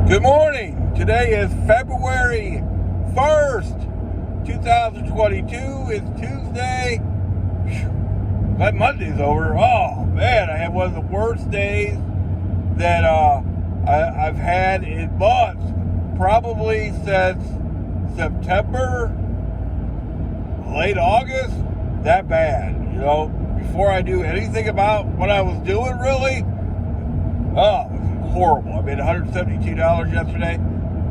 Good morning. Today is February 1st, 2022. It's Tuesday. That Monday's over. Oh, man, I had one of the worst days that I've had in months. Probably since September, late August. That bad, before I knew anything about what I was doing, really. Oh, it was horrible. I made $172 yesterday.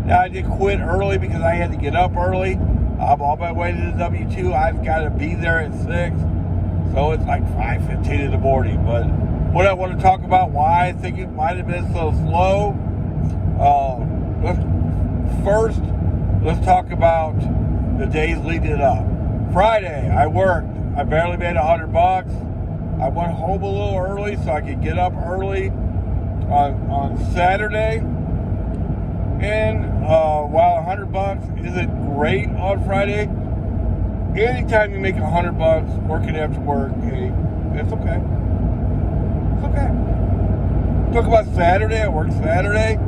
Now, I did quit early because I had to get up early. I'm on my way to the W-2. I've got to be there at 6. So it's like 5:15 in the morning. But what I want to talk about, why I think it might have been so slow. Let's talk about the days leading up. Friday, I worked. I barely made $100. I went home a little early so I could get up early on Saturday. And while $100 isn't great on Friday, anytime you make $100 working after work, hey, it's okay. It's okay. Talk about Saturday. I worked Saturday.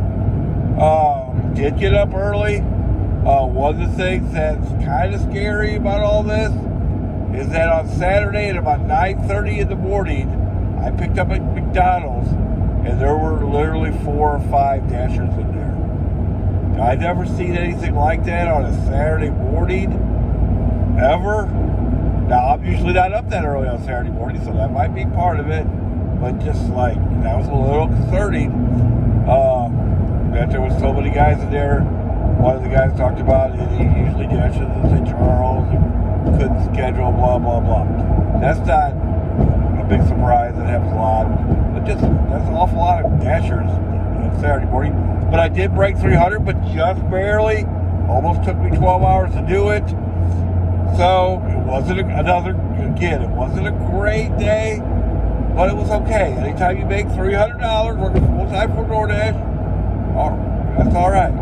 Did get up early. One of the things that's kind of scary about all this is that on Saturday at about 9:30 in the morning, I picked up at McDonald's, and there were literally 4 or 5 Dashers in there. Now, I've never seen anything like that on a Saturday morning, ever. Now, I'm usually not up that early on Saturday morning, so that might be part of it, but just like, that was a little concerning, that there was so many guys in there. One of the guys talked about it, he usually dashes in St. Charles and couldn't schedule, blah, blah, blah. That's not a big surprise. That happens a lot. But that's an awful lot of dashers on Saturday morning. But I did break 300, but just barely. Almost took me 12 hours to do it. So it wasn't it wasn't a great day, but it was okay. Anytime you make $300 working full-time for Doordash, that's all right.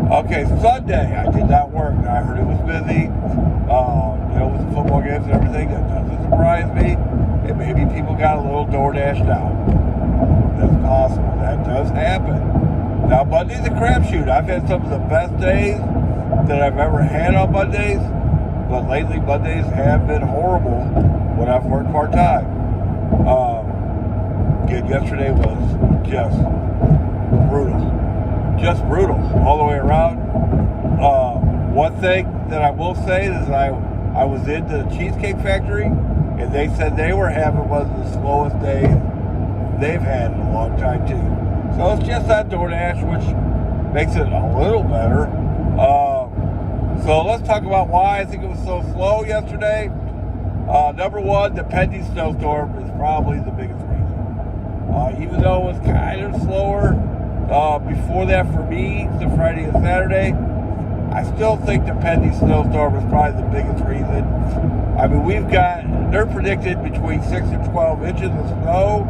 Okay, Sunday, I did not work. I heard it was busy, with the football games and everything. That doesn't surprise me. And maybe people got a little DoorDashed out. That's possible. That does happen. Now, Monday's a crapshoot. I've had some of the best days that I've ever had on Mondays, but lately Mondays have been horrible when I've worked part-time. Again, yesterday was just brutal. Just brutal all the way around. One thing that I will say is I was into the Cheesecake Factory, and they said they were having one of the slowest days they've had in a long time too. So it's just on DoorDash, which makes it a little better. So let's talk about why I think it was so slow yesterday. Number one, the pending snowstorm is probably the biggest reason. Even though it was kind of slower before that for me, the Friday and Saturday, I still think the pending snowstorm was probably the biggest reason. I mean, they're predicted between 6 and 12 inches of snow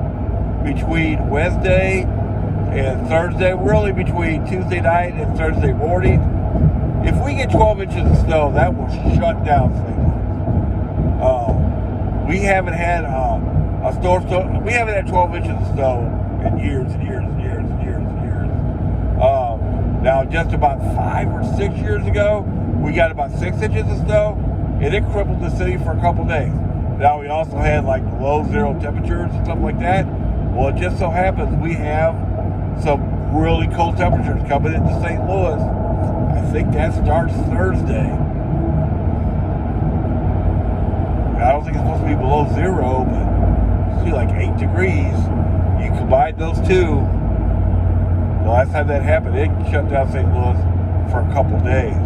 between Wednesday and Thursday, really between Tuesday night and Thursday morning. If we get 12 inches of snow, that will shut down St. Louis. We haven't had a snowstorm. We haven't had 12 inches of snow in years and years and years and years and years. Now, just about 5 or 6 years ago, we got about 6 inches of snow, and it crippled the city for a couple days. Now, we also had like below zero temperatures and stuff like that. Well, it just so happens we have some really cold temperatures coming into St. Louis. I think that starts Thursday. I don't think it's supposed to be below zero, but see, like 8 degrees. You combine those two. The last time that happened, it shut down St. Louis for a couple days.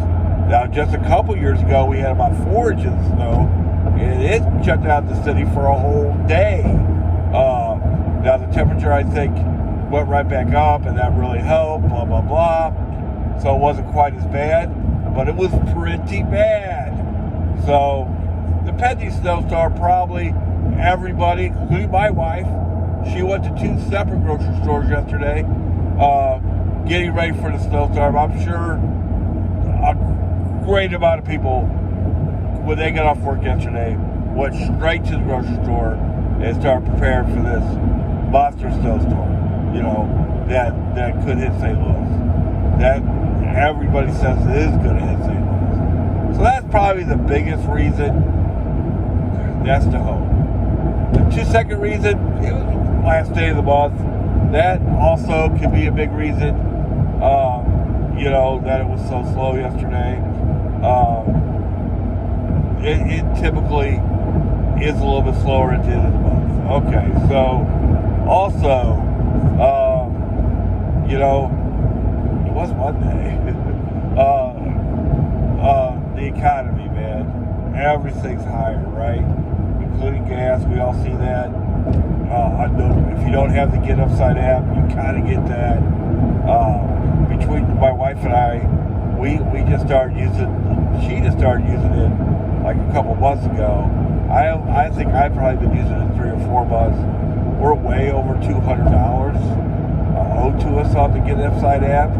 Now, just a couple years ago, we had about 4 inches of snow, and it shut down the city for a whole day. Now, the temperature, I think, went right back up, and that really helped, blah, blah, blah. So it wasn't quite as bad, but it was pretty bad. So the pending snowstorm, probably everybody, including my wife, she went to 2 separate grocery stores yesterday, getting ready for the snowstorm. I'm sure a great amount of people, when they got off work yesterday, went straight to the grocery store and started preparing for this monster snowstorm, that could hit St. Louis. that everybody says it is going to hit St. Louis. So that's probably the biggest reason. That's the hope. The second reason, it was the last day of the month. That also could be a big reason, that it was so slow yesterday. It typically is a little bit slower at the end of the month. Okay, so also, it was Monday. The economy, man. Everything's higher, right? Including gas. We all see that. If you don't have the Get Upside app, you kind of get that. Between my wife and I, we just started using. She just started using it like a couple months ago. I think I've probably been using it 3 or 4 months. We're way over $200 owed to us on the Get Upside app.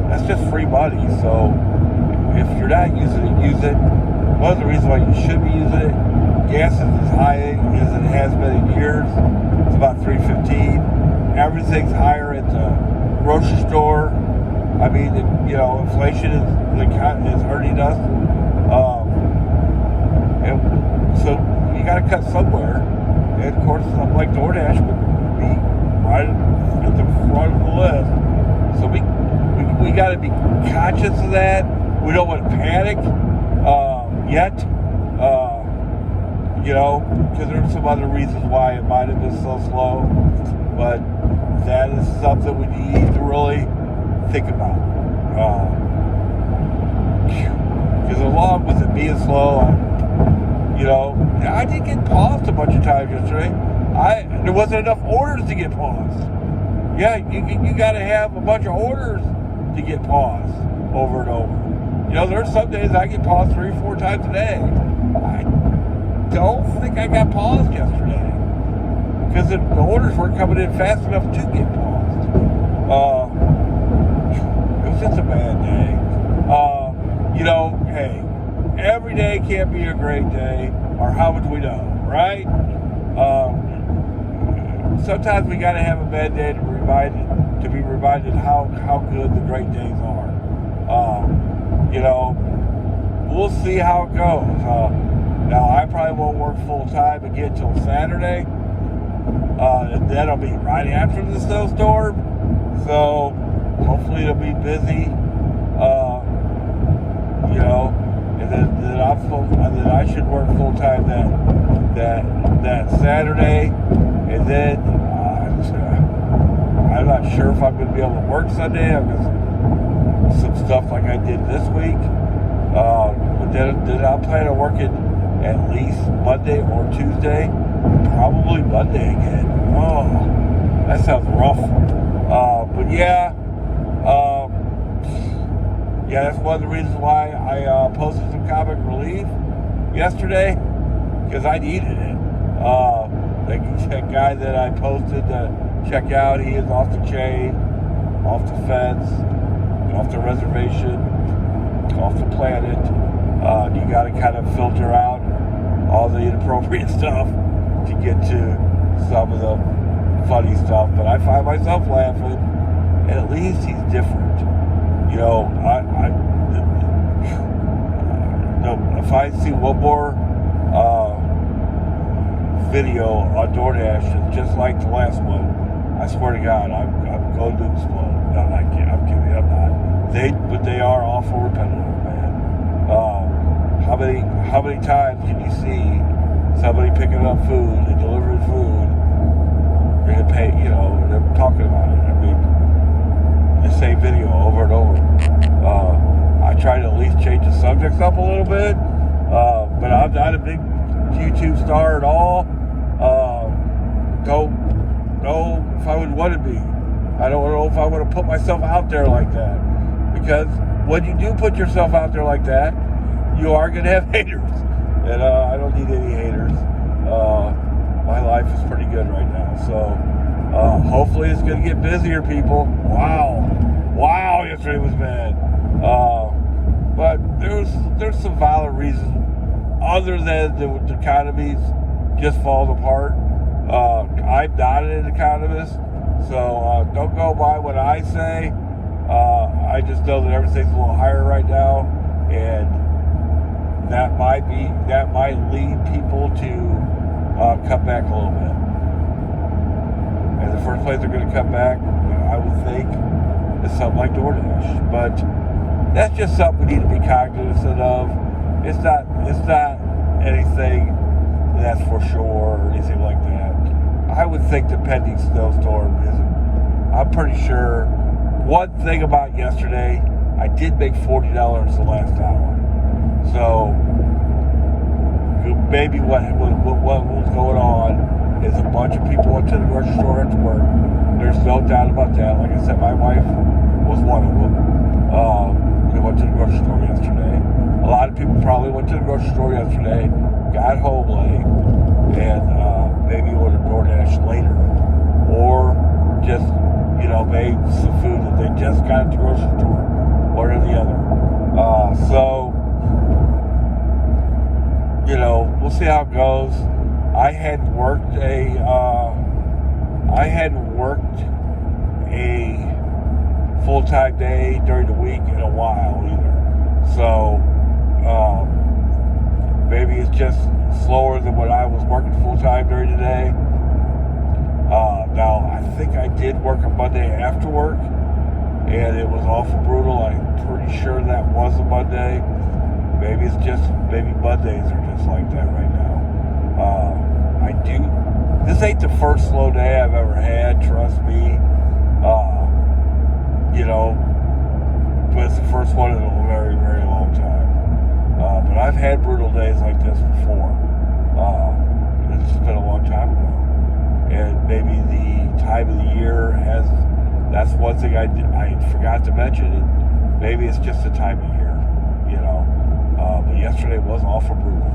That's just free money. So if you're not using it, use it. One of the reasons why you should be using it, gas is as high as it has been in years. It's about $3.15. Everything's higher at the grocery store. I mean, inflation is hurting us. And so you got to cut somewhere. And of course, something like Doordash would be right at the front of the list. So we got to be conscious of that. We don't want to panic yet. Because there's some other reasons why it might have been so slow. But that is something we need to really think about. Because along with it being slow, I did get paused a bunch of times yesterday. There wasn't enough orders to get paused. Yeah, you got to have a bunch of orders to get paused over and over. There's some days I get paused 3 or 4 times a day. I don't think I got paused yesterday because the orders weren't coming in fast enough to get paused. It was just a bad day. Hey, every day can't be a great day, or how would we know, right? Sometimes we got to have a bad day to be reminded how good the great days are. We'll see how it goes. Now, I probably won't work full time again till Saturday, and then I'll be right after the snowstorm. So hopefully it'll be busy. And then I should work full time that Saturday, and then I'm not sure if I'm going to be able to work Sunday. I've got some stuff like I did this week, but then I'll plan on working at least Monday or Tuesday, probably Monday again. Oh, that sounds rough. But yeah. Yeah, that's one of the reasons why I posted some comic relief yesterday, because I needed it. That guy that I posted to check out, he is off the chain, off the fence, off the reservation, off the planet. You got to kind of filter out all the inappropriate stuff to get to some of the funny stuff. But I find myself laughing, and at least he's different. If I see one more video on Doordash that's just like the last one, I swear to God, I'm going to explode. No, I'm kidding. I'm not. But they are awful repetitive, man. How many times can you see somebody picking up food and delivering food? They're gonna pay. They're talking about it. I mean, the same video over and over. I try to at least change the subjects up a little bit, but I'm not a big YouTube star at all. Don't know if I would want to be. I don't know if I want to put myself out there like that, because when you do put yourself out there like that, you are going to have haters, and I don't need any haters. My life is pretty good right now, so hopefully it's going to get busier, people. Wow, yesterday was bad. But there's some valid reasons other than the economy's just falling apart. I'm not an economist, so don't go by what I say. I just know that everything's a little higher right now, and that might lead people to cut back a little bit. And the first place they're going to cut back, I would think, is something like Doordash. But that's just something we need to be cognizant of. It's not anything that's for sure or anything like that. I would think the pending snowstorm isn't. I'm pretty sure. One thing about yesterday, I did make $40 the last hour. So maybe what was going on is a bunch of people went to the grocery store at work. There's no doubt about that. Like I said, my wife was one of them. They went to the grocery store yesterday. A lot of people probably went to the grocery store yesterday, got home late, and maybe ordered DoorDash later, or just made some food that they just got at the grocery store, one or the other. So we'll see how it goes. I hadn't worked a full-time day during the week in a while either. So maybe it's just slower than when I was working full-time during the day. Now, I think I did work a Monday after work, and it was awful brutal. I'm pretty sure that was a Monday. Maybe Mondays are just like that right now. This ain't the first slow day I've ever had, trust me. But it's the first one in a very, very long time. But I've had brutal days like this before. It's just been a long time ago. And maybe the time of the year that's one thing I forgot to mention. Maybe it's just the time of year, But yesterday was awful brutal.